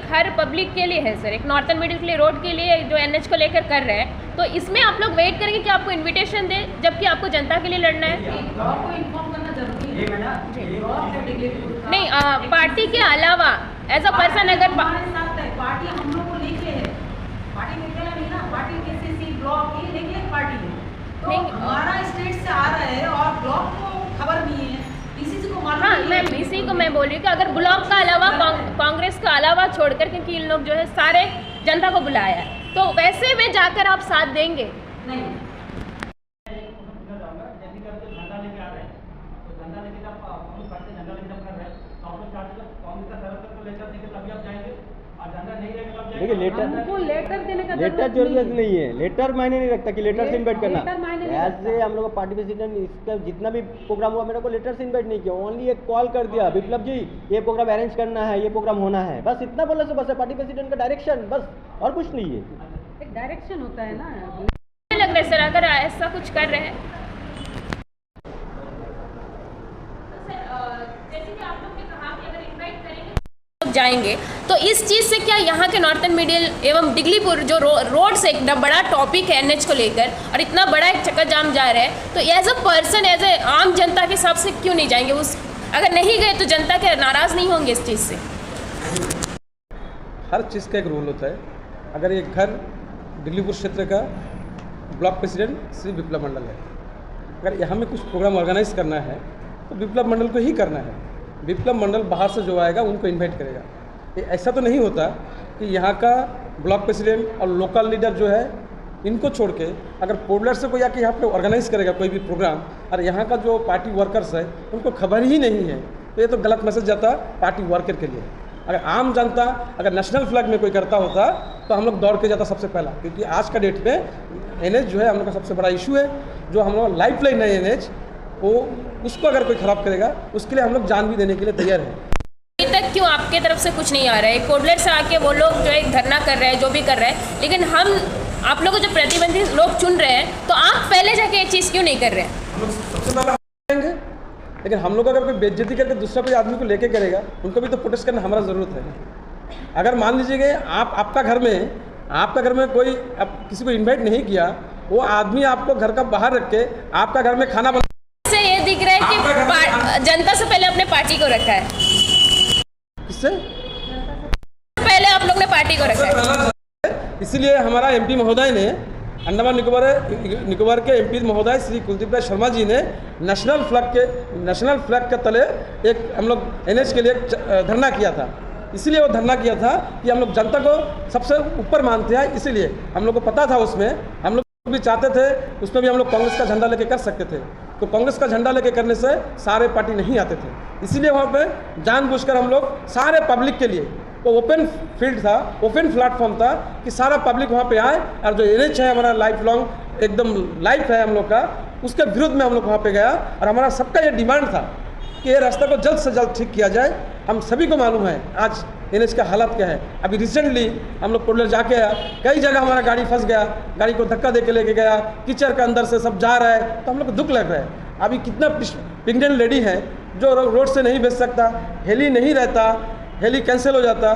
[SPEAKER 5] हर पब्लिक के लिए है सर, एक नॉर्थन मिडिल के लिए, रोड के लिए जो एनएच को लेकर कर रहे हैं, तो इसमें आप लोग वेट करेंगे कि आपको इनविटेशन दे, जबकि आपको जनता के लिए लड़ना है।
[SPEAKER 1] आपको इन्फॉर्म करना जरूरी है मैडम।
[SPEAKER 5] नहीं, पार्टी के अलावा एज अ पर्सन अगर
[SPEAKER 1] पार्टी हम लोग को लेके है, पार्टी निकला नहीं ना, पार्टी केसीसी ब्लॉक ये लेके पार्टी है, तो
[SPEAKER 5] नहीं,
[SPEAKER 1] हमारा स्टेट से आ रहा है और ब्लॉक को खबर नहीं है, पीसीसी को मालूम
[SPEAKER 5] हाँ,
[SPEAKER 1] नहीं
[SPEAKER 5] मैं
[SPEAKER 1] है।
[SPEAKER 5] इसी को मैं बोल रही हूँ कि अगर ब्लॉक का अलावा कांग्रेस का अलावा छोड़कर, क्योंकि इन लोग जो है सारे जनता को बुलाया है, तो वैसे में जाकर आप साथ देंगे?
[SPEAKER 1] नहीं,
[SPEAKER 2] देखिए
[SPEAKER 1] हमको लेटर देने का
[SPEAKER 2] लेटर जरूरत नहीं है, लेटर मायने नहीं रखता कि लेटर से इन्वाइट करना।
[SPEAKER 1] लेटर मायने नहीं
[SPEAKER 2] ऐसे हम लोग पार्टी प्रेसिडेंट इसका जितना भी प्रोग्राम हुआ, मेरे को लेटर से इन्वाइट नहीं किया, ओनली एक कॉल कर दिया, विप्लव जी ये प्रोग्राम अरेंज करना है, ये प्रोग्राम होना है, बस इतना बोलने से बस है। पार्टी प्रेसिडेंट का डायरेक्शन, बस और कुछ नहीं है।
[SPEAKER 1] एक डायरेक्शन होता है ना।
[SPEAKER 5] लग रहा है सर अगर ऐसा कुछ कर रहे हैं जाएंगे, तो इस चीज़ से क्या यहाँ के नॉर्थन मिडिल एवं डिगलीपुर जो रोड से एक बड़ा टॉपिक है एनएच को लेकर, और इतना बड़ा एक चक्का जाम जा रहा है, तो as a person, as a आम जनता के हिसाब से क्यों नहीं जाएंगे? उस अगर नहीं गए तो जनता के नाराज़ नहीं होंगे इस चीज़ से?
[SPEAKER 6] हर चीज़ का एक रूल होता है। अगर ये घर डिगलीपुर क्षेत्र का ब्लॉक प्रेसिडेंट श्री विप्लव मंडल है, अगर यहाँ में कुछ प्रोग्राम ऑर्गेनाइज करना है तो विप्लव मंडल को ही करना है। विप्लव मंडल बाहर से जो आएगा उनको इनवाइट करेगा। ये ऐसा तो नहीं होता कि यहाँ का ब्लॉक प्रेसिडेंट और लोकल लीडर जो है इनको छोड़ के अगर पोर्टलर से कोई आके यहाँ पे ऑर्गेनाइज करेगा कोई भी प्रोग्राम, और यहाँ का जो पार्टी वर्कर्स है उनको खबर ही नहीं है, तो ये तो गलत मैसेज जाता पार्टी वर्कर के लिए। अगर आम जनता अगर नेशनल फ्लैग में कोई करता होता तो हम लोग दौड़ के जाता सबसे पहला, क्योंकि आज का डेट में एनएच जो है हम लोग का सबसे बड़ा इशू है। जो हम लोग लाइफ लाइन है एनएच, वो उसको अगर कोई ख़राब करेगा उसके लिए हम लोग जान भी देने के लिए तैयार हैं।
[SPEAKER 5] अभी तक क्यों आपके तरफ से कुछ नहीं आ रहा है? कोडलर से आके वो लोग जो एक धरना कर रहे हैं, जो भी कर रहे हैं, लेकिन हम आप लोगों को जो प्रतिबंधित लोग चुन रहे हैं, तो आप पहले जाके ये चीज़ क्यों नहीं कर रहे हैं?
[SPEAKER 6] हम लोग सबसे पहले आएंगे, लेकिन हम लोग अगर कोई बेइज्जती करके दूसरा कोई आदमी को लेके करेगा, उनको भी तो प्रोटेस्ट करना हमारा ज़रूरत है। अगर मान लीजिए आपका घर में कोई किसी को इन्वाइट नहीं किया, वो आदमी आपको घर का बाहर रख के आपका घर में खाना
[SPEAKER 5] से ये दिख रहा है कि जनता से पहले अपने पार्टी को रखा है।
[SPEAKER 6] किससे
[SPEAKER 5] पहले आप लोग ने पार्टी को रखा है,
[SPEAKER 6] इसीलिए हमारा एमपी महोदय ने, अंडमान निकोबार के एमपी महोदय श्री कुलदीप राय शर्मा जी ने नेशनल फ्लैग के तले एक हम लोग एनएच के लिए धरना किया था। इसीलिए वो धरना किया था कि हम लोग जनता को सबसे ऊपर मानते हैं, इसीलिए हम लोग को पता था उसमें हम लोग भी चाहते थे उसमें भी हम लोग कांग्रेस का झंडा लेके कर सकते थे। तो कांग्रेस का झंडा लेके करने से सारे पार्टी नहीं आते थे, इसीलिए वहाँ पे जानबूझकर हम लोग सारे पब्लिक के लिए वो ओपन फील्ड था, ओपन प्लेटफॉर्म था कि सारा पब्लिक वहाँ पे आए। और जो एनएच है हमारा लाइफ लॉन्ग एकदम लाइफ है हम लोग का, उसके विरुद्ध में हम लोग वहाँ पे गया। और हमारा सबका ये डिमांड था कि ये रास्ता को जल्द से जल्द ठीक किया जाए। हम सभी को मालूम है आज एनएच का हालत क्या है। अभी रिसेंटली हम लोग कोडलर जाके आया, कई जगह हमारा गाड़ी फंस गया, गाड़ी को धक्का दे के लेके गया, कीचड़ के अंदर से सब जा रहा है, तो हम लोग को दुख लग रहा है। अभी कितना प्रेग्नेंट लेडी है जो रोड से नहीं भेज सकता, हेली नहीं रहता, हेली कैंसिल हो जाता।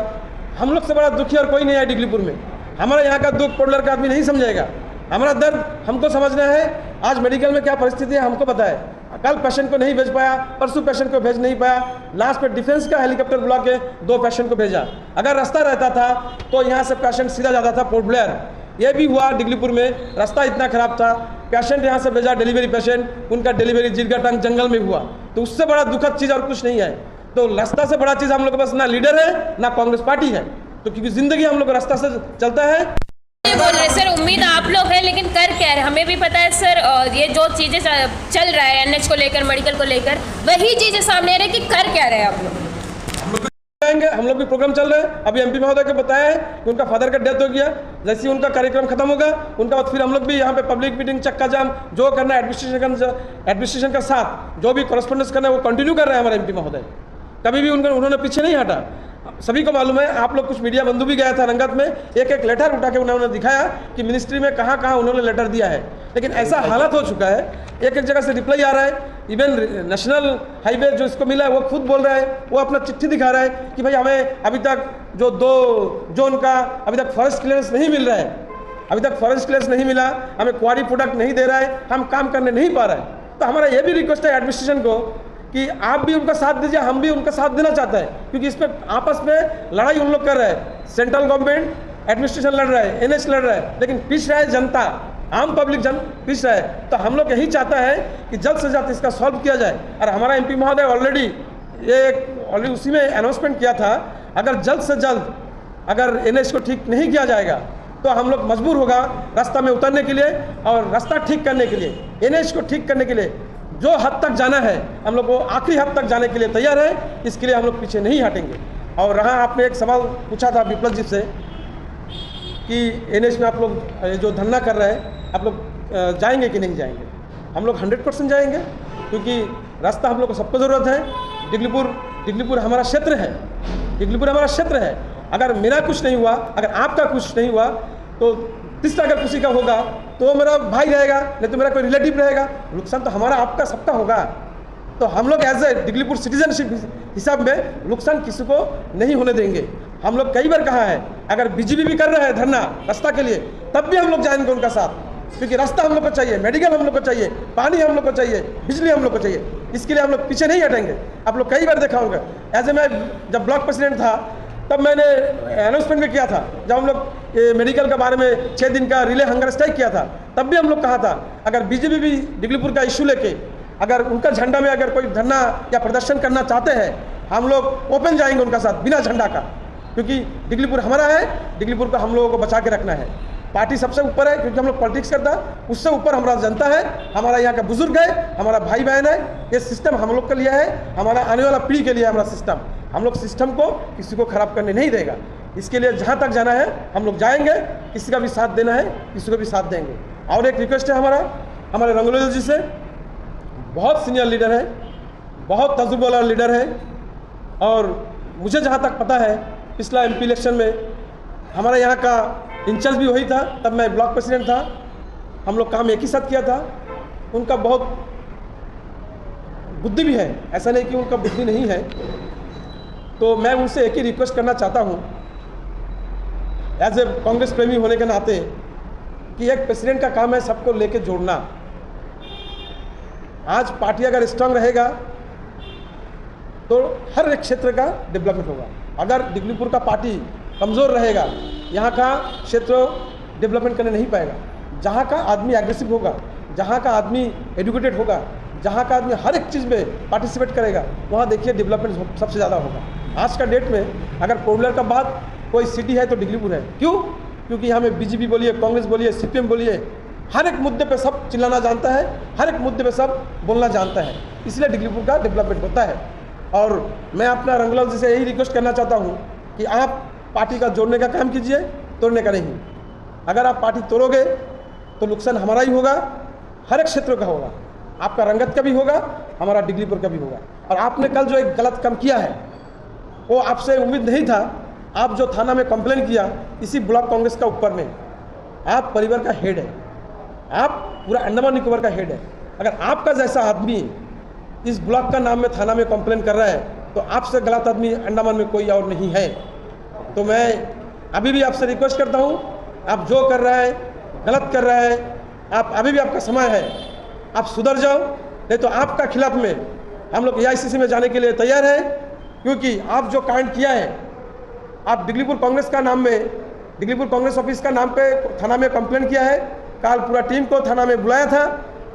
[SPEAKER 6] हम लोग से बड़ा दुखी और कोई नहीं है डिगलीपुर में। हमारा यहाँ का दुख कोडलर का आदमी नहीं समझेगा, हमारा दर्द हमको समझना है। आज मेडिकल में क्या परिस्थिति है हमको पता है। कल पेशेंट को नहीं भेज पाया, परसों पेशेंट को भेज नहीं पाया, लास्ट पे डिफेंस का हेलीकॉप्टर बुला के 2 पेशेंट को भेजा। अगर रास्ता रहता था तो यहाँ से पेशेंट सीधा जाता था पोर्ट ब्लेयर। ये भी हुआ डिगलीपुर में, रास्ता इतना खराब था, पेशेंट यहाँ से भेजा डिलीवरी पेशेंट, उनका डिलीवरी जिरगाटंग जंगल में हुआ। तो उससे बड़ा दुखद चीज़ और कुछ नहीं है। तो रास्ता से बड़ा चीज़ हम लोग के पास ना लीडर है ना कांग्रेस पार्टी है, तो क्योंकि जिंदगी हम लोग रास्ता से चलता है।
[SPEAKER 5] बोल रहे सर उम्मीद आप लोग हैं, लेकिन कर क्या रहे? हमें भी पता है सर, ये जो चीज़ें चल रहा है एनएच को लेकर, मेडिकल को लेकर, वही चीज़ें सामने आ रही है कि कर क्या रहे आप लोग?
[SPEAKER 6] हम लोग भी प्रोग्राम चल रहे हैं। अभी एमपी महोदय को बताया है कि उनका फादर का डेथ हो गया, जैसे ही उनका कार्यक्रम खत्म होगा उनका बाद फिर हम लोग भी यहाँ पे पब्लिक मीटिंग, चक्का जाम जो करना है एडमिनिस्ट्रेशन के साथ जो भी कॉरेस्पॉन्डेंस करना है वो कंटिन्यू कर रहे हैं हमारे एमपी महोदय। कभी भी उन्होंने पीछे नहीं हटा। सभी को मालूम है, आप लोग कुछ मीडिया बंधु भी गया था रंगत में, एक एक लेटर उठा के उन्होंने दिखाया कि मिनिस्ट्री में कहाँ कहाँ उन्होंने लेटर दिया है। लेकिन ऐसा हालत हो चुका है, एक एक जगह से रिप्लाई आ रहा है। इवन नेशनल हाईवे जो इसको मिला है वो खुद बोल रहा है, वो अपना चिट्ठी दिखा रहा है कि भाई हमें अभी तक जो 2 जोन का अभी तक फॉरेस्ट क्लियरेंस नहीं मिल रहा है, अभी तक फॉरेस्ट क्लियरेंस नहीं मिला, हमें क्वारी प्रोडक्ट नहीं दे रहा है, हम काम करने नहीं पा रहे हैं। तो हमारा ये भी रिक्वेस्ट है एडमिनिस्ट्रेशन को कि आप भी उनका साथ दीजिए, हम भी उनका साथ देना चाहते हैं, क्योंकि इसमें आपस में लड़ाई उन लोग कर रहे हैं। सेंट्रल गवर्नमेंट एडमिनिस्ट्रेशन लड़ रहा है, NH लड़ रहा है, लेकिन पीछे है जनता, आम पब्लिक पीछे है। तो हम लोग यही चाहता है कि जल्द से जल्द इसका सॉल्व किया जाए। और हमारा MP महोदय ऑलरेडी उसी में अनाउंसमेंट किया था, अगर जल्द से जल्द अगर NH को ठीक नहीं किया जाएगा तो हम लोग मजबूर होगा रास्ता में उतरने के लिए और रास्ता ठीक करने के लिए, NH को ठीक करने के लिए जो हद तक जाना है हम लोग वो आखिरी हद तक जाने के लिए तैयार है। इसके लिए हम लोग पीछे नहीं हटेंगे। और रहा आपने एक सवाल पूछा था विप्लव जी से कि NH में आप लोग जो धरना कर रहे हैं आप लोग जाएंगे कि नहीं जाएंगे। हम लोग 100% जाएंगे, क्योंकि रास्ता हम लोग को सबको ज़रूरत है। डिगलीपुर हमारा क्षेत्र है, डिगलीपुर हमारा क्षेत्र है। अगर मेरा कुछ नहीं हुआ, अगर आपका कुछ नहीं हुआ, तो तीसरा अगर किसी का होगा तो मेरा भाई रहेगा, नहीं तो मेरा कोई रिलेटिव रहेगा। नुकसान तो हमारा आपका सबका होगा। तो हम लोग एज ए डिगलीपुर सिटीजनशिप हिसाब में नुकसान किसी को नहीं होने देंगे। हम लोग कई बार कहा है, अगर BJP भी कर रहा है धरना रास्ता के लिए, तब भी हम लोग जाएंगे उनका साथ, क्योंकि रास्ता हम लोग को चाहिए, मेडिकल हम लोग को चाहिए, पानी हम लोग को चाहिए, बिजली हम लोग को चाहिए। इसके लिए हम लोग पीछे नहीं हटेंगे। आप लोग कई बार देखा होगा, एज ए मैं जब ब्लॉक प्रेसिडेंट था तब मैंने अनाउंसमेंट भी किया था, जब हम लोग मेडिकल के बारे में 6 दिन का रिले हंगर स्ट्राइक किया था, तब भी हम लोग कहा था अगर BJP भी डिगलीपुर का इशू लेके अगर उनका झंडा में अगर कोई धरना या प्रदर्शन करना चाहते हैं, हम लोग ओपन जाएंगे उनका साथ बिना झंडा का, क्योंकि डिगलीपुर हमारा है, डिगलीपुर को हम लोगों को बचा के रखना है। पार्टी सबसे ऊपर है, क्योंकि हम लोग पॉलिटिक्स करता है, उससे ऊपर हमारा जनता है, हमारा यहाँ का बुजुर्ग है, हमारा भाई बहन है। ये सिस्टम हम लोग के लिए है, हमारा आने वाला पीढ़ी के लिए हमारा सिस्टम। हम लोग सिस्टम को किसी को खराब करने नहीं देगा। इसके लिए जहाँ तक जाना है हम लोग जाएंगे, किसी का भी साथ देना है किसी को भी साथ देंगे। और एक रिक्वेस्ट है हमारे रंगोली जी से, बहुत सीनियर लीडर है, बहुत तजुर्बा वाला लीडर है, और मुझे जहाँ तक पता है पिछला MP इलेक्शन में हमारा यहाँ का इंचार्ज भी वही था, तब मैं ब्लॉक प्रेसिडेंट था, हम लोग काम एक ही साथ किया था। उनका बहुत बुद्धि भी है, ऐसा नहीं कि उनका बुद्धि नहीं है। तो मैं उनसे एक ही रिक्वेस्ट करना चाहता हूँ एज ए कांग्रेस प्रेमी होने के नाते, कि एक प्रेसिडेंट का काम है सबको लेके जोड़ना। आज पार्टी अगर स्ट्रांग रहेगा तो हर एक क्षेत्र का डेवलपमेंट होगा। अगर डिगलीपुर का पार्टी कमज़ोर रहेगा, यहाँ का क्षेत्र डेवलपमेंट करने नहीं पाएगा। जहाँ का आदमी एग्रेसिव होगा, जहाँ का आदमी एजुकेटेड होगा, जहाँ का आदमी हर एक चीज़ में पार्टिसिपेट करेगा, वहाँ देखिए डेवलपमेंट सबसे ज़्यादा होगा। आज का डेट में अगर पॉपुलर का बात कोई सिटी है तो डिगलीपुर है। क्यों? क्योंकि यहाँ में BJP बोलिए, कांग्रेस बोलिए, CPM बोलिए, हर एक मुद्दे पे सब चिल्लाना जानता है, हर एक मुद्दे पे सब बोलना जानता है, इसलिए डिगलीपुर का डेवलपमेंट होता है। और मैं अपना रंगलाल जी से यही रिक्वेस्ट करना चाहता हूँ कि आप पार्टी का जोड़ने का काम कीजिए, तोड़ने का नहीं। अगर आप पार्टी तोड़ोगे तो नुकसान हमारा ही होगा, हर एक क्षेत्र का होगा, आपका रंगत का भी होगा, हमारा डिगलीपुर का भी होगा। और आपने कल जो एक गलत काम किया है वो आपसे उम्मीद नहीं था। आप जो थाना में कंप्लेन किया इसी ब्लॉक कांग्रेस का ऊपर में, आप परिवार का हेड है, आप पूरा अंडमान निकोबार का हेड है। अगर आपका जैसा आदमी इस ब्लॉक का नाम में थाना में कंप्लेन कर रहा है तो आपसे गलत आदमी अंडमान में कोई और नहीं है। तो मैं अभी भी आपसे रिक्वेस्ट करता हूँ, आप जो कर रहा है गलत कर रहा है, आप अभी भी आपका समय है, आप सुधर जाओ, नहीं तो आपका खिलाफ में हम लोग AICC में जाने के लिए तैयार है। क्योंकि आप जो कांड किया है, आप डिगलीपुर कांग्रेस का नाम में, डिगलीपुर कांग्रेस ऑफिस का नाम पे थाना में कंप्लेन किया है। कल पूरा टीम को थाना में बुलाया था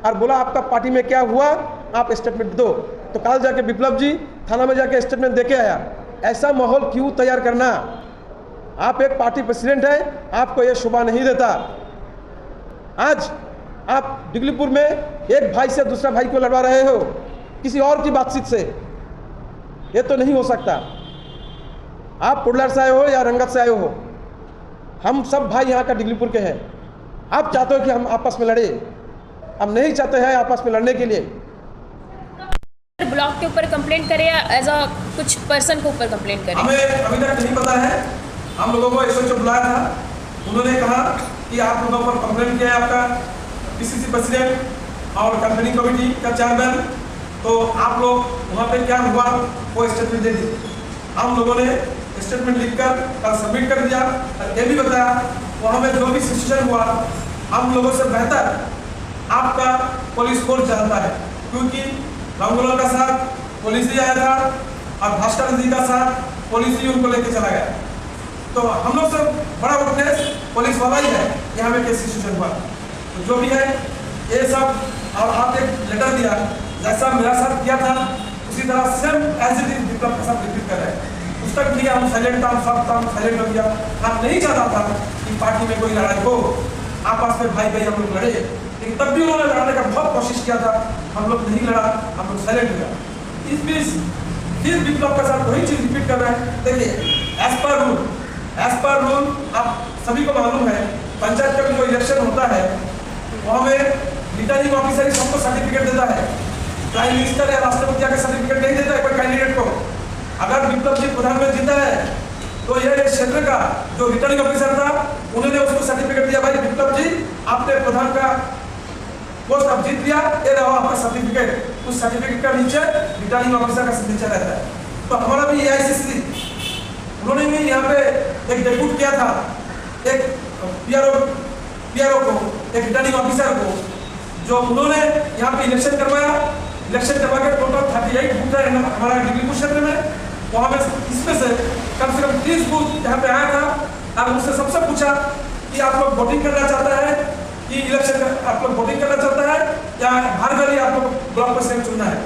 [SPEAKER 6] और बोला आपका पार्टी में क्या हुआ, आप स्टेटमेंट दो। तो कल जाके विप्लव जी थाना में जाके स्टेटमेंट देके आया। ऐसा माहौल क्यों तैयार करना? आप एक पार्टी प्रेसिडेंट हैं, आपको ये शोभा नहीं देता। आज आप डिगलीपुर में एक भाई से दूसरा भाई को लड़वा रहे हो किसी और की बातचीत से, ये तो नहीं हो सकता। आप पुडलर से आए हो या रंगत से आए हो, हम सब भाई यहाँ का डिगलीपुर के हैं। आप चाहते हो कि हम आपस में लड़े, हम नहीं चाहते हैं आपस में लड़ने के लिए।
[SPEAKER 5] ब्लॉक के ऊपर कंप्लेंट करें या एज अ कुछ पर्सन के ऊपर कंप्लेंट करें?
[SPEAKER 6] हमें अभी तक नहीं पता है। हम लोगों को एसओएच बुलाया था, उन्होंने कहा कि आप लोगों पर कंप्लेंट किया है आपका पीसीसी प्रेसिडेंट और कंपनी कमेटी का चेयरमैन, तो आप लोग वहाँ पे क्या हुआ वो स्टेटमेंट दे दीजिए। हम लोगों ने स्टेटमेंट लिखकर कल सबमिट कर दिया और ये भी बताया वहाँ में जो भी सिचुएशन हुआ हम लोगों से बेहतर आपका पुलिस फोर्स जानता है, क्योंकि रंगोला का साथ पुलिस ही आया था और भास्कर जी का साथ पुलिस ही उनको लेके चला गया। तो हम लोग से बड़ा विटनेस पुलिस वाला ही है यहाँ में कैसी सिचुएशन हुआ। तो जो भी है ये सब, और आप एक लेटर दिया जैसा मेरा साथ किया था उसी तरह सेम एज इट इज विप्लव के साथ रिपीट कर रहे हैं। उस तक भी हम साइलेंट था, सब था, हम साइलेंट हो गया। हम नहीं चाहता था कि पार्टी में कोई लड़ाई हो, आपस में भाई भाई हम लोग लड़े, लेकिन तब भी उन्होंने लड़ाने का बहुत कोशिश किया था, हम लोग नहीं लड़ा, हम लोग साइलेंट हो गया। इस बीच फिर विप्लव के साथ वही चीज रिपीट कर रहे हैं। देखिए एज पर रूल आप सभी को मालूम है, पंचायत का भी कोई इलेक्शन होता है वहाँ में रिटर्निंग ऑफिसर सबको सर्टिफिकेट देता है, प्राइम मिनिस्टर या राष्ट्रपति का सर्टिफिकेट नहीं देता है कोई कैंडिडेट को। अगर विप्लव जी प्रधान में जीता है तो ये क्षेत्र का जो रिटर्निंग ऑफिसर था उन्होंने उसको सर्टिफिकेट दिया, भाई विप्लव जी आपने प्रधान का पोस्ट अब जीत लिया, ये रहा आपका सर्टिफिकेट। उस सर्टिफिकेट का नीचे रिटर्निंग ऑफिसर का सिग्नेचर रहता है। तो हमारा भी एआईसीसी उन्होंने भी यहाँ पे एक डेप्यूट किया था, एक पीआरओ को, एक रिटर्निंग ऑफिसर को, जो उन्होंने यहाँ पे इलेक्शन करवाया। इलेक्शन करवा के टोटल 38 बूथ है हमारा डिग्रीपुर क्षेत्र में, वहाँ में इसमें से कम 30 बूथ यहाँ पे आया था। अब उससे सबसे पूछा कि आप लोग वोटिंग करना चाहता है कि इलेक्शन आप लोग वोटिंग करना चाहता है या हर घड़ी आप लोग ब्लॉक प्रेसिडेंट चुनना है।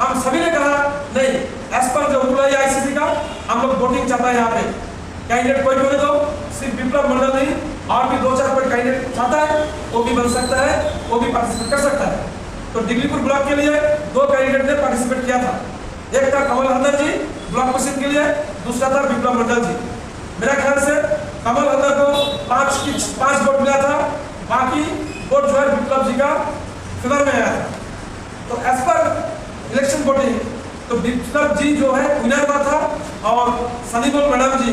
[SPEAKER 6] हम सभी ने कहा नहीं, एज पर जो रूल है आईसीसी का हम लोग वोटिंग चाहता है। यहाँ पे कैंडिडेट कोई बोले तो सिर्फ विप्लव मंडल नहीं और भी 2-4 कोई कैंडिडेट चाहता है वो भी बन सकता है, वो भी पार्टिसिपेट कर सकता है। तो डिग्रीपुर ब्लॉक के लिए 2 कैंडिडेट ने पार्टिसिपेट किया था, एक था कमल हंदर जी ब्लॉक प्रेसिडेंट के लिए, दूसरा था विप्लव मंडल जी। मेरा ख्याल से कमल हंदर को 5 वोट मिला था, बाकी वोट जो है विप्लव जी का फेवर में आया था। तो एज पर इलेक्शन वोटिंग तो विप्लव जी जो है विनर हुआ था और सनीमोल मैडम जी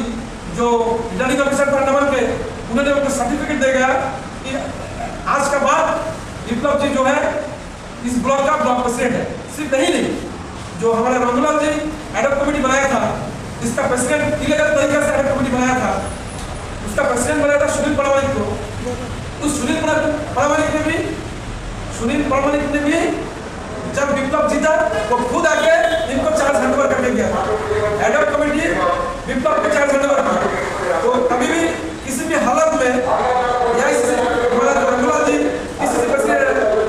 [SPEAKER 6] जो रिटर्निंग ऑफिसर था नंबर पे, उन्होंने उनको सर्टिफिकेट दे गया कि आज के बाद विप्लव जी जो है इस ब्लॉक का ब्लॉक प्रेसिडेंट है। सिर्फ नहीं जो हमारे रंगलाल जी एडप कमेटी बनाया था, जिसका प्रेसिडेंट इलीगल तरीके से एडप कमेटी बनाया था, उसका प्रेसिडेंट बनाया था सुनील प्रामाणिक को। उस सुनील प्रामाणिक ने भी जब विप्लव जीता वो खुद आके इनको चार्ज हैंडओवर करके गया था। एडप कमेटी विप्लव को चार्ज हैंडओवर किया। तो कभी भी किसी भी हालत में या हमारा रंगलाल जी किसी से प्रेसिडेंट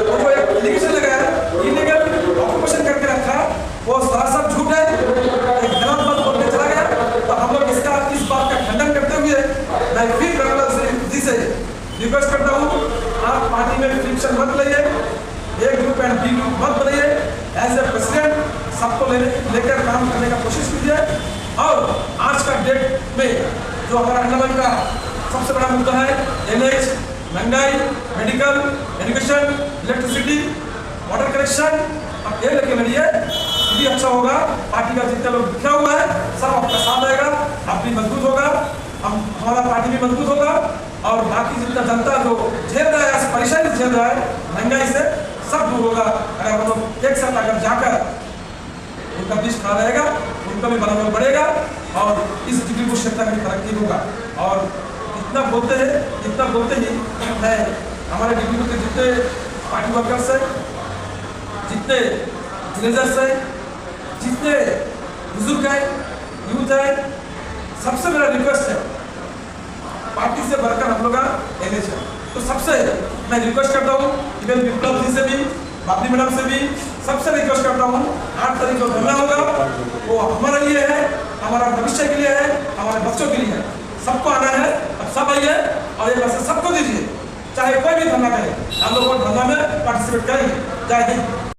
[SPEAKER 6] उनको एक एलिगेशन लगाया, इलीगल ऑक्यूपेशन करके रखा, वो सरासर झूठ है, एक गलत बात बोल के चला गया। तो हम लोग इस बात का खंडन करते हुए मैं फिर रंगलाल जी से रिक्वेस्ट करता हूँ, आप पार्टी में फ्रिक्शन मत लाइए, एक ग्रुप एंड बी ग्रुप मत बनाइए। एज ए प्रेसिडेंट सबको लेकर काम करने का कोशिश कीजिए। और आज का डेट में जो हमारा अंडमान का सबसे बड़ा मुद्दा है एनएच, महंगाई, medical, education, electricity, water connection, अब ये लेके लड़िए, ये भी अच्छा होगा। पार्टी का जितना लोग बिखरा हुआ है सब आपका साथ आएगा, आप भी मजबूत होगा, हमारा पार्टी भी मजबूत होगा। और बाकी जितना जनता जो झेल रहा है, परेशानी झेल रहा है महंगाई से, सब दूर होगा अगर हम लोग एक साथ अगर जाकर उनका बीच खड़ा रहेगा, उनका भी मनोबल बढ़ेगा और इस डिग्रीपुर क्षेत्र की तरक्की होगा। और इतना बोलते ही मैं हमारे डिग्रीपुर के जितने पार्टी वर्कर्स हैं, जितने विलेजर्स हैं, जितने बुजुर्ग हैं, यूथ है, सबसे मेरा रिक्वेस्ट है, पार्टी से बढ़कर हम लोग का एनएच है। तो सबसे मैं रिक्वेस्ट करता हूँ, इवन विप्लव जी से भी, बापी मैडम से भी, सबसे रिक्वेस्ट करता हूँ, 8 तारीख को धरना होगा, वो हमारे लिए है, हमारा भविष्य के लिए है, हमारे बच्चों के लिए है। सबको आना है, अब सब आइए और एक मैसेज सबको दीजिए, चाहे कोई भी धरना करे, हम लोग धरना में पार्टिसिपेट करेंगे। जय हिंद।